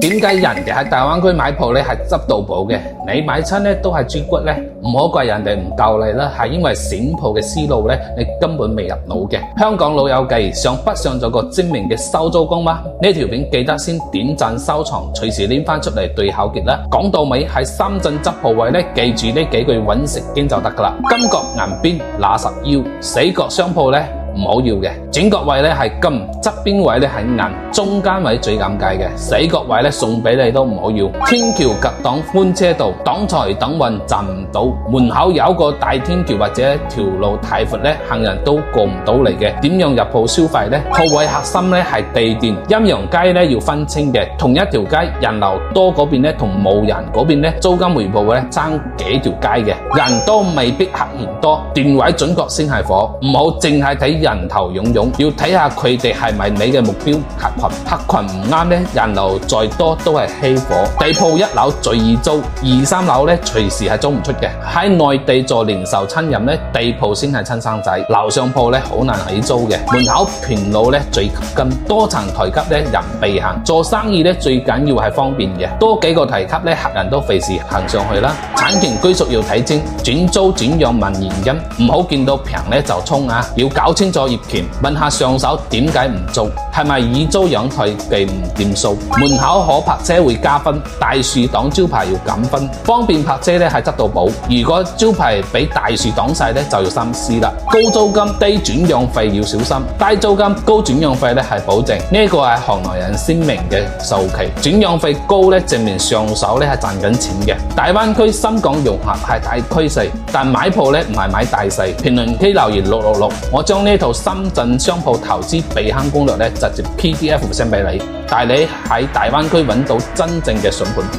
點解人哋喺大灣區買鋪咧係執到寶嘅？你買親咧都係豬骨咧，唔好怪人哋唔夠你啦，係因為選鋪嘅思路咧，你根本未入腦嘅。香港老友記想北上咗個精明嘅收租工嗎？呢條片記得先點讚收藏，隨時拎翻出嚟對口訣啦。講到尾喺深圳執鋪位咧，記住呢幾句揾食經就得噶啦。金角銀邊乸實腰，死角商鋪咧唔好要嘅，轉角位咧係金，側邊位咧係銀，中間位最尷尬嘅，死角位咧送俾你都唔好要。天橋隔擋寬車道，擋財等運賺唔到。門口有個大天橋或者條路太闊咧，行人都過唔到嚟嘅。點樣入鋪消費咧？鋪位核心咧係地段，陰陽街咧要分清嘅。同一條街人流多嗰邊咧同冇人嗰邊咧，租金回報咧爭幾條街嘅。人多未必客源多，段位準確先係火，唔好淨係睇人頭湧湧，要睇下佢哋係咪你嘅目標客群。客群唔啱咧，人流再多都係稀火。地鋪一樓最易租，二三樓咧隨時係租唔出嘅。喺內地做零售餐飲咧，地鋪先係親生仔，樓上鋪咧好難起租嘅。門口平路咧最吸金，多層台級咧人避行。做生意咧最緊要係方便嘅，多幾個台級咧客人都費事行上去啦。產權歸屬要睇清，轉租轉讓問原因，唔好見到平咧就衝啊！要搞清楚業權，問下上手點解唔租，係咪以租養退計唔掂數？門口可泊車會加分，大樹擋招牌要減分。方便泊車咧係執到寶，如果招牌俾大樹擋晒咧就要心思啦。高租金低轉讓費要小心，低租金高轉讓費咧係保證，呢個係行內人鮮明嘅訴求。轉讓費高咧證明上手咧係賺緊錢嘅。大灣區深港融合係大趨勢，但買鋪咧唔係買大細。評論區留言666，我將呢套深圳商鋪投資避坑攻略咧直接 PDF send 俾你，帶你喺大灣區揾到真正嘅筍盤。